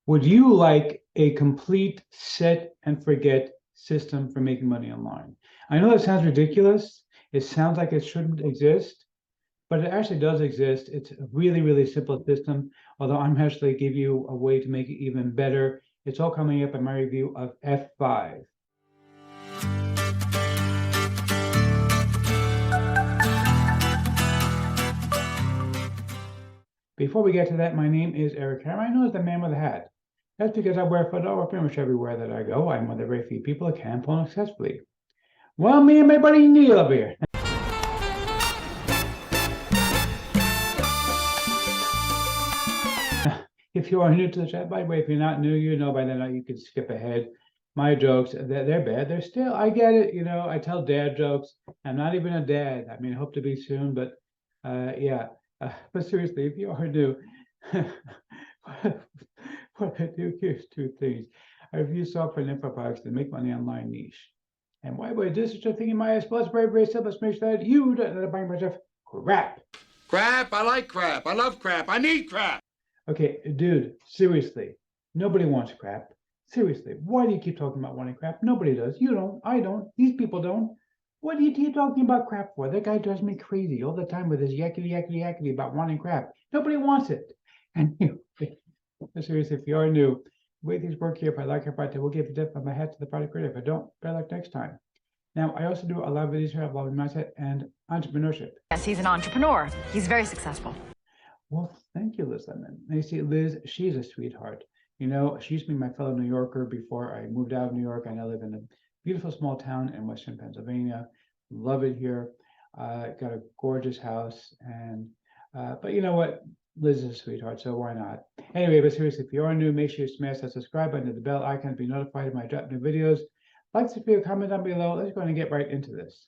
Would you like a complete set and forget system for making money online? I know that sounds ridiculous. It sounds like it shouldn't exist, but it actually does exist. It's a really, really simple system, although I'm actually give you a way to make it even better. It's all coming up in my review of F5. Before we get to that, my name is Eric Hammer. I know as the man with a hat. That's because I wear a fedora pretty much everywhere that I go. I'm one of the very few people that can phone successfully. Well, me and my buddy Neil up here. If you are new to the chat, by the way, if you're not new, you know by then you can skip ahead. My jokes, they're bad. They're still, I get it. You know, I tell dad jokes. I'm not even a dad. I mean, I hope to be soon, but yeah. But seriously, if you are new, what I do here is two things. I review software and info products that make money online niche. And why would I do such a thing in my eyes? Well, it's very, very simple. Let's make sure that you don't buy a bunch of crap. Crap, I like crap. I love crap. I need crap. Okay, dude, seriously, nobody wants crap. Seriously, why do you keep talking about wanting crap? Nobody does. You don't. I don't. These people don't. What do you keep talking about crap for? That guy drives me crazy all the time with his yakety yakety yakety about wanting crap. Nobody wants it. And seriously, if you are new, the way things work here, if I like your project, we'll give a tip of my hat to the product creator. If I don't, better luck next time. Now, I also do a lot of videos here about mindset and entrepreneurship. Yes, he's an entrepreneur. He's very successful. Well, thank you, Liz Lemon. And you see, Liz, she's a sweetheart. You know, she used to be my fellow New Yorker before I moved out of New York. I now live in a beautiful small town in Western Pennsylvania. Love it here. Got a gorgeous house. And but you know what? Liz is a sweetheart, so why not? Anyway, but seriously, if you are new, make sure you smash that subscribe button and the bell icon to be notified when I drop new videos. Like to leave a comment down below. Let's go ahead and get right into this.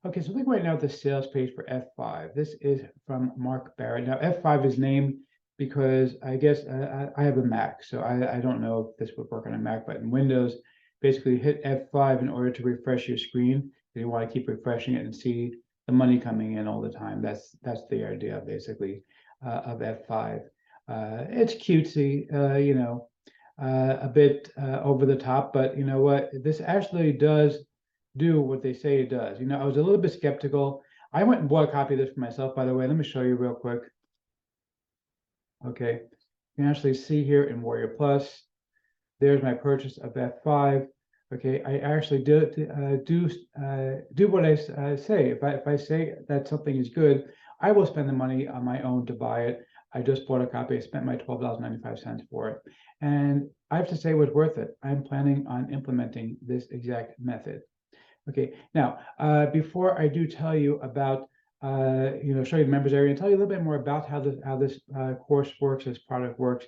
Okay, so look right now at the sales page for F5. This is from Mark Barrett. Now, F5 is named because I guess I have a Mac, so I don't know if this would work on a Mac, but in Windows, basically hit F5 in order to refresh your screen. You want to keep refreshing it and see the money coming in all the time. That's the idea, basically, of F5. It's cutesy, you know, a bit over the top, but you know what? This actually does do what they say it does. You know, I was a little bit skeptical. I went and bought a copy of this for myself, by the way. Let me show you real quick. Okay, you can actually see here in Warrior Plus, there's my purchase of F5. Okay, I actually do what I say. If I say that something is good, I will spend the money on my own to buy it. I just bought a copy. I spent my $12.95 for it, and I have to say it was worth it. I'm planning on implementing this exact method. Okay, now, before I do tell you about, you know, show you the members area and tell you a little bit more about how this course works, this product works,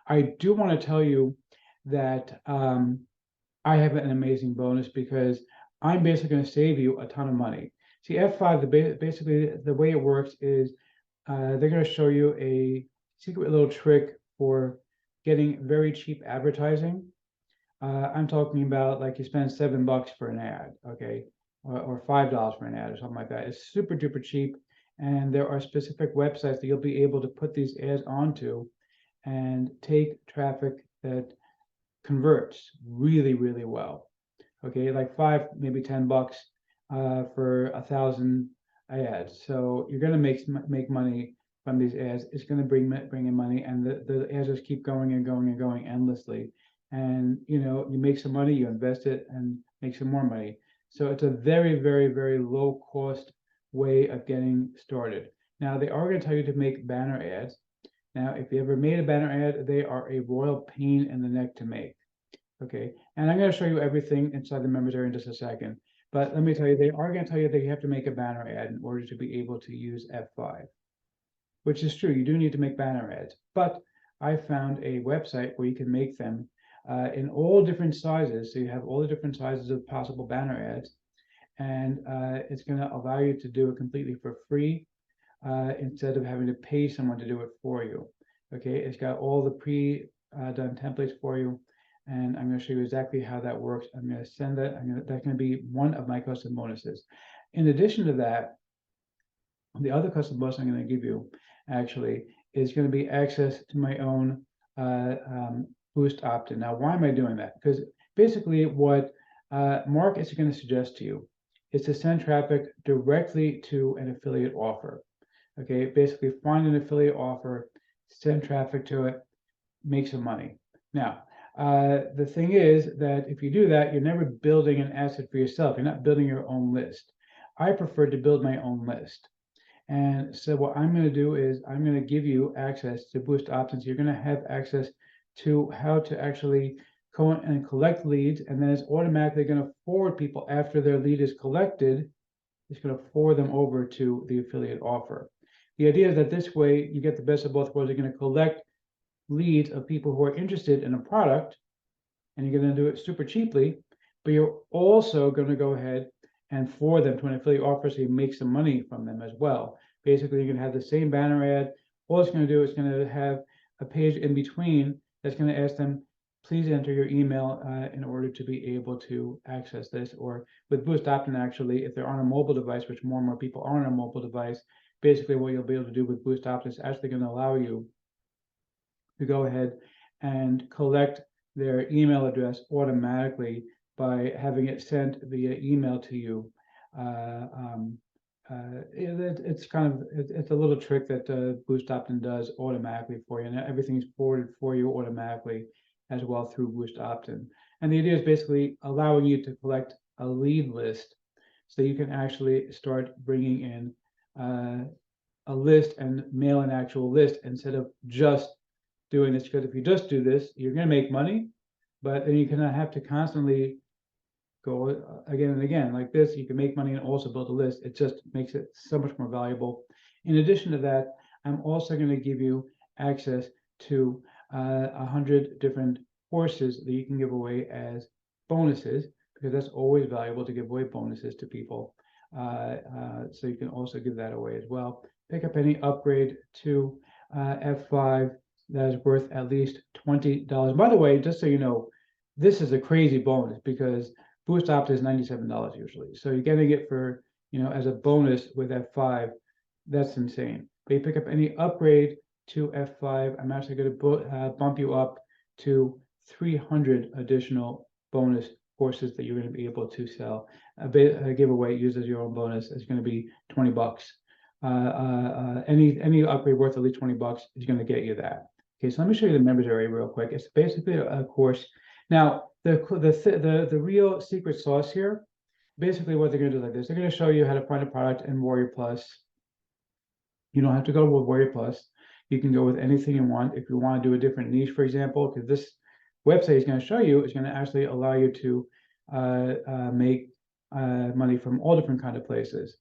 I do want to tell you that I have an amazing bonus because I'm basically going to save you a ton of money. See, F5, basically the way it works is they're going to show you a secret little trick for getting very cheap advertising. I'm talking about like you spend $7 for an ad, okay, or $5 for an ad or something like that. It's super duper cheap, and there are specific websites that you'll be able to put these ads onto and take traffic that converts really, really well. Okay, like $5, maybe $10 for 1,000 ads. So you're going to make money from these ads. It's going to bring in money, and the ads just keep going and going and going endlessly. And you know, you make some money, you invest it, and make some more money. So it's a very, very, very low cost way of getting started. Now they are going to tell you to make banner ads. Now, if you ever made a banner ad, they are a royal pain in the neck to make. Okay, and I'm going to show you everything inside the members area in just a second. But let me tell you, they are going to tell you that you have to make a banner ad in order to be able to use F5, which is true. You do need to make banner ads, but I found a website where you can make them in all different sizes. So you have all the different sizes of possible banner ads, and it's going to allow you to do it completely for free instead of having to pay someone to do it for you. Okay, it's got all the pre-done templates for you, and I'm going to show you exactly how that works. I'm going to send that. That's going to be one of my custom bonuses. In addition to that, the other custom bonus I'm going to give you actually is going to be access to my own boost opt-in. Now, why am I doing that? Because basically what Mark is going to suggest to you is to send traffic directly to an affiliate offer. Okay, basically find an affiliate offer, send traffic to it, make some money. Now, the thing is that if you do that, you're never building an asset for yourself. You're not building your own list. I prefer to build my own list. And so what I'm going to do is I'm going to give you access to Boost Opt-ins. You're going to have access to how to actually go and collect leads, and then it's automatically going to forward people after their lead is collected. It's going to forward them over to the affiliate offer. The idea is that this way you get the best of both worlds. You're going to collect leads of people who are interested in a product, and you're going to do it super cheaply, but you're also going to go ahead and forward them to an affiliate offer so you make some money from them as well. Basically, you're going to have the same banner ad. All it's going to do is going to have a page in between that's going to ask them, please enter your email in order to be able to access this. Or with Boost Opt-in, actually, if they're on a mobile device, which more and more people are on a mobile device, basically what you'll be able to do with Boost Opt-in is actually going to allow you to go ahead and collect their email address automatically by having it sent via email to you. It's a little trick that Boost Opt-in does automatically for you, and everything's forwarded for you automatically as well through Boost Opt-in. And the idea is basically allowing you to collect a lead list so you can actually start bringing in a list and mail an actual list instead of just doing this. Because if you just do this, you're going to make money, but then you're going to have to constantly go again and again like this. You can make money and also build a list. It just makes it so much more valuable. In addition to that, I'm also going to give you access to 100 different courses that you can give away as bonuses, because that's always valuable to give away bonuses to people. So you can also give that away as well. Pick up any upgrade to F5 that is worth at least $20. By the way, just so you know, this is a crazy bonus because Boost Opt-in is $97 usually. So you're getting it for, as a bonus with F5. That's insane. But you pick up any upgrade to F5, I'm actually going to bump you up to 300 additional bonus courses that you're going to be able to sell. A giveaway used as your own bonus is going to be $20. Any upgrade worth at least $20 is going to get you that. Okay, so let me show you the members area real quick. It's basically a course. Now, the real secret sauce here, basically what they're going to do like this. They're going to show you how to find a product in Warrior Plus. You don't have to go with Warrior Plus. You can go with anything you want. If you want to do a different niche, for example, because this website is going to show you, is going to actually allow you to make money from all different kind of places.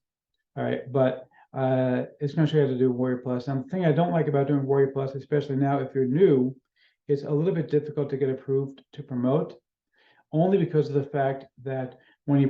All right, but it's going to show you how to do Warrior Plus. And the thing I don't like about doing Warrior Plus, especially now if you're new, it's a little bit difficult to get approved to promote, only because of the fact that when you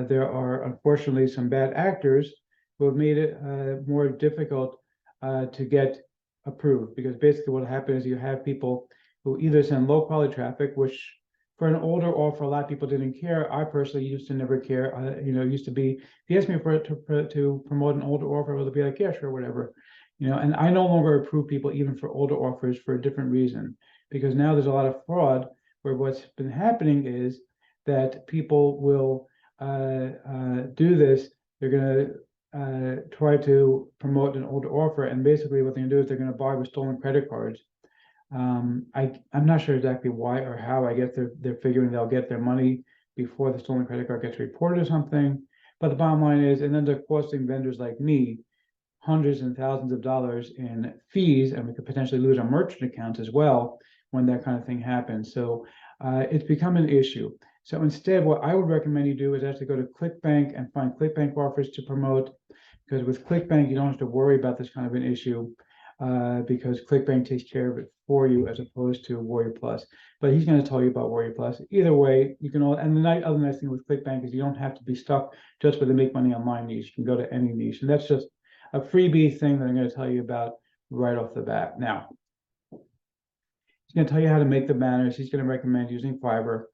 there are unfortunately some bad actors who have made it more difficult to get approved. Because basically what happens is you have people who either send low quality traffic, which for an older offer, a lot of people didn't care. I personally used to never care. Used to be, if you asked me to promote an older offer, I would be like, yeah, sure, whatever. And I no longer approve people even for older offers for a different reason, because now there's a lot of fraud where what's been happening is that people will do this. They're going to try to promote an older offer, and basically what they're going to do is they're going to buy with stolen credit cards. I'm not sure exactly why or how. I guess they're figuring they'll get their money before the stolen credit card gets reported or something. But the bottom line is, and then they're costing vendors like me hundreds and thousands of dollars in fees, and we could potentially lose our merchant accounts as well when that kind of thing happens. So it's become an issue. So instead, what I would recommend you do is actually go to ClickBank and find ClickBank offers to promote, because with ClickBank, you don't have to worry about this kind of an issue because ClickBank takes care of it for you as opposed to Warrior Plus. But he's going to tell you about Warrior Plus. Either way, you can and the other nice thing with ClickBank is you don't have to be stuck just with the make money online niche. You can go to any niche, and that's just a freebie thing that I'm going to tell you about right off the bat. Now, he's going to tell you how to make the banners. He's going to recommend using Fiverr.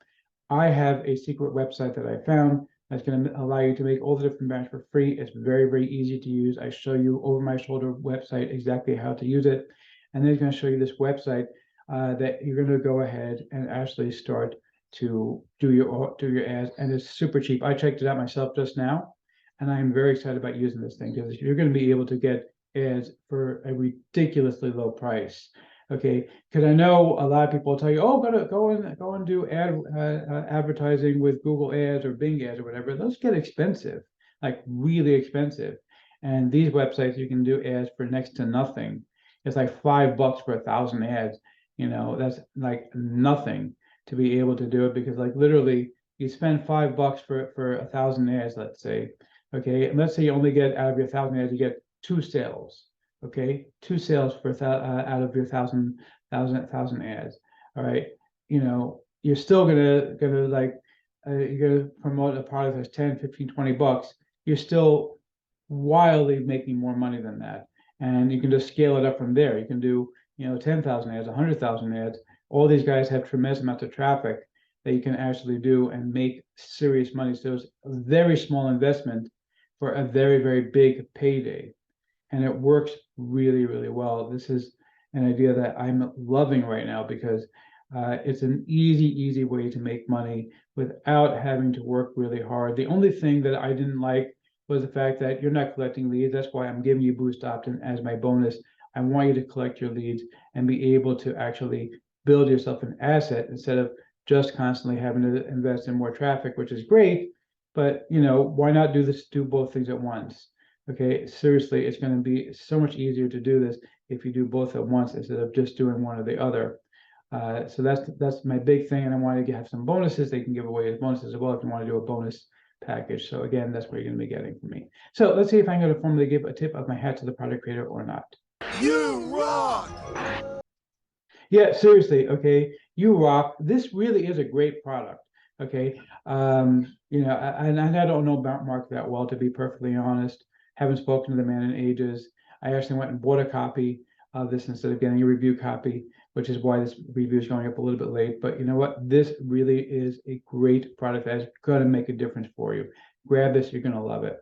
I have a secret website that I found that's going to allow you to make all the different banners for free. It's very, very easy to use. I show you over my shoulder website exactly how to use it. And then he's going to show you this website that you're going to go ahead and actually start to do your ads, and it's super cheap. I checked it out myself just now, and I'm very excited about using this thing because you're going to be able to get ads for a ridiculously low price. Okay, because I know a lot of people will tell you, oh, go and do advertising with Google ads or Bing ads or whatever. Those get expensive, like really expensive. And these websites you can do ads for next to nothing. It's like $5 for 1,000 ads. You know, that's like nothing to be able to do it, because like literally you spend $5 for 1,000 ads, let's say. Okay, and let's say you only get out of your 1,000 ads, you get 2 sales. Okay, 2 sales for out of your 1,000 ads. All right, you know, you're still gonna like you're gonna promote a product that's 10, 15, $20. You're still wildly making more money than that, and you can just scale it up from there. You can do, you know, 10,000 ads, 100,000 ads. All these guys have tremendous amounts of traffic that you can actually do and make serious money. So it's a very small investment for a very, very big payday. And it works really, really well. This is an idea that I'm loving right now because it's an easy way to make money without having to work really hard. The only thing that I didn't like was the fact that you're not collecting leads. That's why I'm giving you Boost Opt-in as my bonus. I want you to collect your leads and be able to actually build yourself an asset instead of just constantly having to invest in more traffic, which is great. But, you know, why not do both things at once? Okay, seriously, it's going to be so much easier to do this if you do both at once instead of just doing one or the other. So that's my big thing, and I want to have some bonuses. They can give away as bonuses as well if you want to do a bonus package. So again, that's what you're going to be getting from me. So let's see if I'm going to formally give a tip of my hat to the product creator or not. You rock! Yeah, seriously, okay, you rock. This really is a great product. Okay, you know, and I don't know about Mark that well, to be perfectly honest. Haven't spoken to the man in ages. I actually went and bought a copy of this instead of getting a review copy, which is why this review is going up a little bit late. But you know what? This really is a great product that is going to make a difference for you. Grab this, you're going to love it.